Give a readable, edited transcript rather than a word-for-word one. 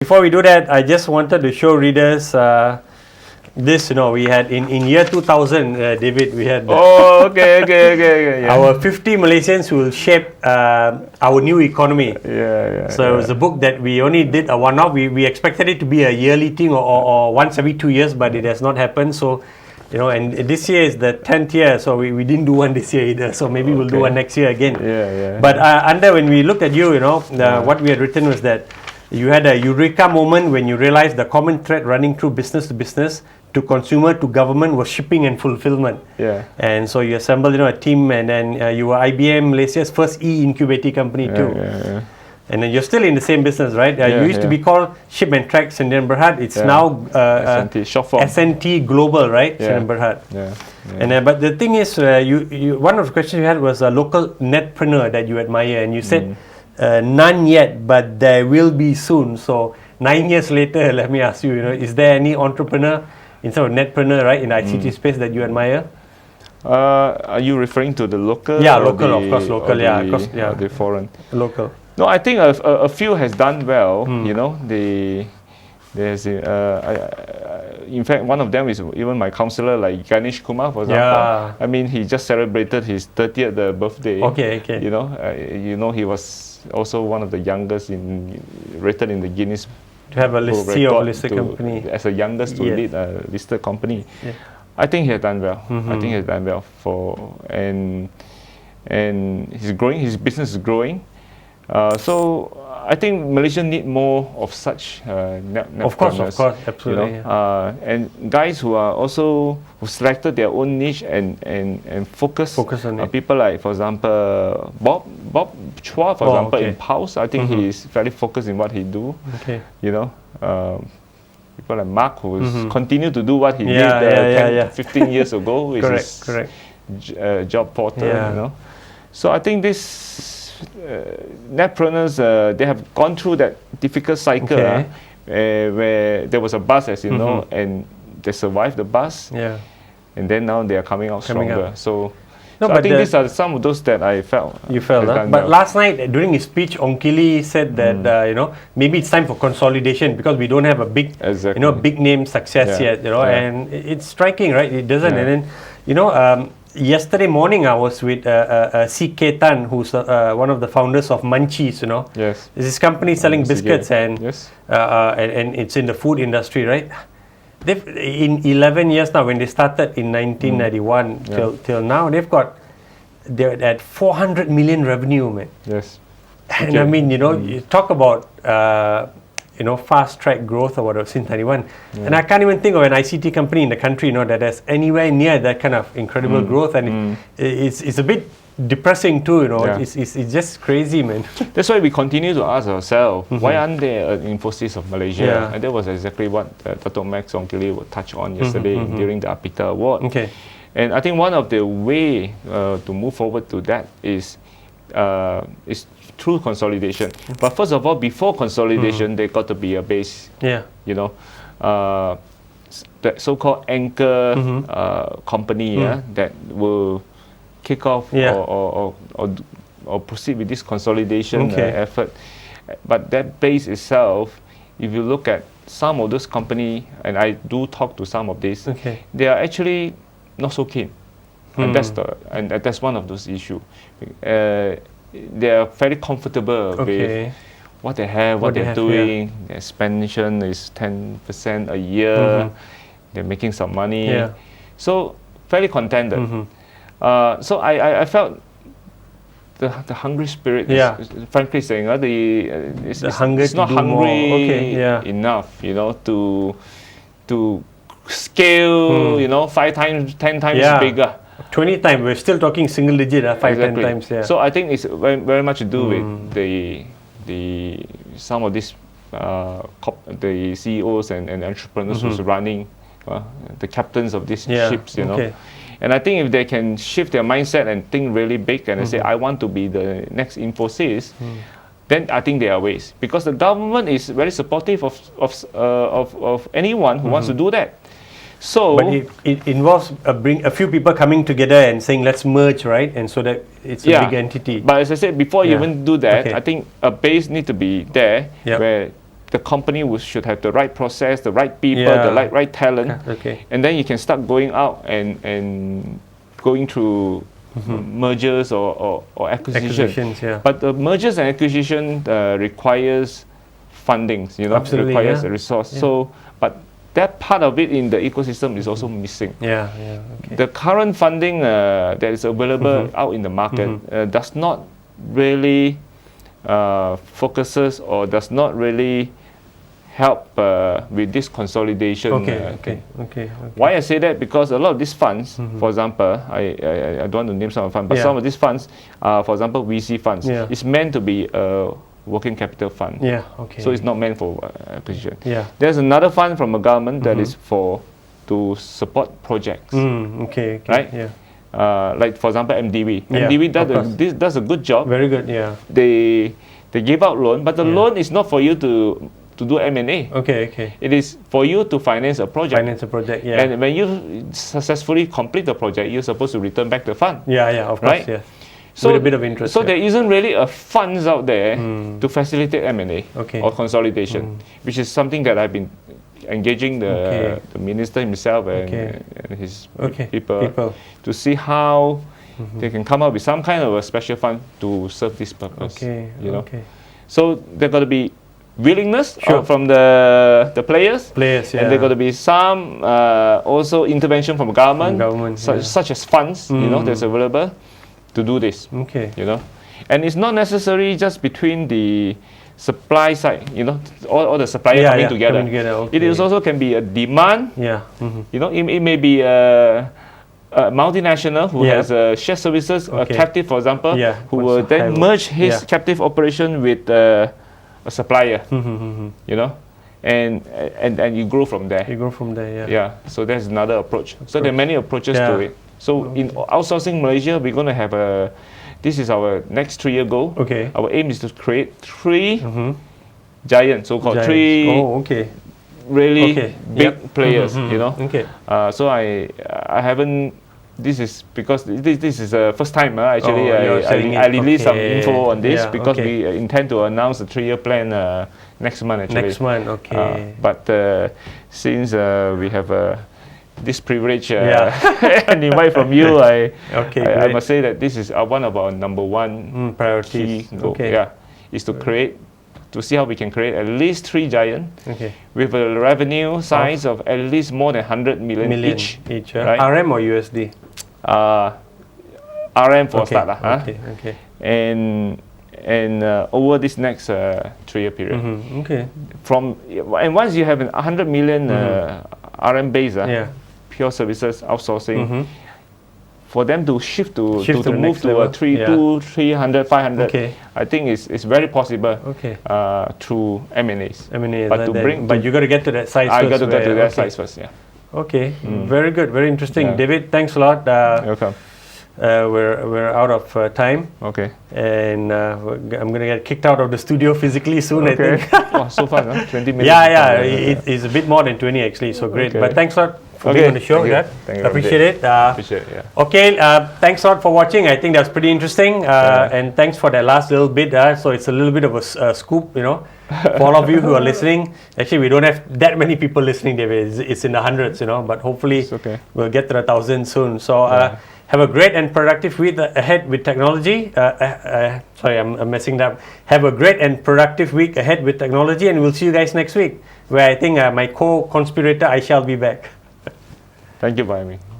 Before we do that, I just wanted to show readers this. We had in year 2000, David, we had okay. Yeah. our 50 Malaysians who will shape our new economy. So it was a book that we only did a one-off. We expected it to be a yearly thing or once every 2 years, but it has not happened. So, and this year is the 10th year, so we didn't do one this year either. So maybe we'll do one next year again. But when we looked at you, what we had written was that you had a eureka moment when you realized the common thread running through business to business, to consumer, to government was shipping and fulfillment. And so you assembled, a team, and then you were IBM Malaysia's first e-incubating company too. And then you're still in the same business, right? You used to be called Ship and Track Sdn Bhd. It's now SNT, short form. SNT Global, right? Sdn Bhd. And but the thing is, you one of the questions you had was a local netpreneur that you admire, and you said none yet, but there will be soon. So 9 years later, let me ask you, is there any entrepreneur instead of netpreneur, right, in the ICT space that you admire? Are you referring to the local? Yeah, local, of course, local. The foreign. Local. No, I think a few has done well. There's in fact, one of them is even my counselor, like Ganesh Kumar, for example. I mean, he just celebrated his 30th birthday. Okay. He was also one of the youngest rated in the Guinness to have a listed company as a youngest to lead a listed company. I think he has done well. I think he has done well and he's growing. His business is growing. So I think Malaysia need more of such of course, absolutely. And guys who selected their own niche and focus on it. People like, for example, Bob Chua, for example, in Pulse. I think he is very focused in what he do. People like Mark who continue to do what he did 15 years ago, which is job portal. So I think this netpreneurs, they have gone through that difficult cycle where there was a bust, as you know, and they survived the bust. And then now they are coming out stronger. So I think these are some of those that I felt. You felt, but last night during his speech, Ongkili said that maybe it's time for consolidation because we don't have a big, big name success yet. And it's striking, right? It doesn't, and then yesterday morning, I was with C.K. Tan, who's one of the founders of Munchies. It's this company selling biscuits, and it's in the food industry, right? They've in 11 years now. When they started in 1991 till now, they're at 400 million revenue, man. And I mean, you talk about fast track growth or whatever since 91, and I can't even think of an ICT company in the country that has anywhere near that kind of incredible growth, and it's a bit depressing too. It's just crazy, man. That's why we continue to ask ourselves, why aren't there an Infosys of Malaysia? And that was exactly what Dato' Max Ongkili would touch on yesterday during the Apita Award. And I think one of the way to move forward to that is through consolidation. But first of all, before consolidation, there got to be a base. The so-called anchor company that will kick off or proceed with this consolidation effort. But that base itself, if you look at some of those companies, and I do talk to some of these, they are actually not so keen. And that's one of those issues. They are very comfortable with what they have, what they're doing. Their expansion is 10% a year. They're making some money. So very contented. So I felt the hungry spirit. Frankly saying, it's not hungry enough, to scale, 5 times, 10 times bigger. 20 times, we're still talking single digit, 5-10 times. So I think it's very much to do with the some of these the CEOs and entrepreneurs who's running the captains of these ships, And I think if they can shift their mindset and think really big and say, I want to be the next Infosys, then I think there are ways, because the government is very supportive of anyone who wants to do that. So, but it involves a few people coming together and saying, let's merge, right? And so that it's a big entity. But as I said, before you even do that, I think a base needs to be there where the company should have the right process, the right people, the right talent, and then you can start going out and going through mergers or acquisitions. But the mergers and acquisition requires fundings, requires a resource. So, but that part of it in the ecosystem is also missing. The current funding that is available out in the market does not really focuses or does not really help with this consolidation. Why I say that? Because a lot of these funds, for example, I don't want to name some of the funds, but some of these funds, for example, VC funds, is meant to be a working capital fund. So it's not meant for acquisition. There's another fund from a government that is to support projects. Right? Like for example, MDB. MDB does a good job. Very good. They give out loan, but the loan is not for you to do M&A. It is for you to finance a project. And when you successfully complete the project, you're supposed to return back the fund. Of course. So, with a bit of interest. So there isn't really a funds out there to facilitate M&A or consolidation, which is something that I've been engaging the minister himself and his people to see how they can come up with some kind of a special fund to serve this purpose. So there got to be willingness from the players, and there got to be some also intervention from government, such as funds, that's available to do this. And it's not necessary just between the supply side, all the suppliers coming together. It is also can be a demand. It may be a multinational who has shared services, a captive, for example, who will then merge his captive operation with a supplier. And you grow from there. So that's another approach. So there are many approaches to it. So in outsourcing Malaysia, we're going to have this is our next 3-year goal. Our aim is to create 3 giants, so-called 3 really big players, So I haven't, this is because this is the first time actually I released some info on this because we intend to announce the 3-year plan next month actually. But since we have this privilege and invite from you, I must say that this is one of our number one priorities. Is to see how we can create at least 3 giants with a revenue size of at least more than 100 million each. Right? RM or USD? RM for start. And over this next 3-year period. And once you have an 100 million RM base, pure services outsourcing, for them to shift to move to a 300, 500, I think it's very possible through M&As. But you got to get to that size first. I got to get to that size first, Very good, very interesting. David, thanks a lot. Welcome. We're out of time. And I'm going to get kicked out of the studio physically soon, I think. So fun, 20 minutes. It's a bit more than 20 actually, so great. But thanks a lot for being on the show. Appreciate it. Thanks a lot for watching. I think that's pretty interesting. And thanks for that last little bit. So it's a little bit of a scoop, for all of you who are listening. Actually, we don't have that many people listening, David. It's in the hundreds, but hopefully we'll get to the 1,000 soon. So have a great and productive week ahead with technology. Sorry, I'm messing that up. Have a great and productive week ahead with technology, and we'll see you guys next week, where I think my co-conspirator, I shall be back. Thank you for having me.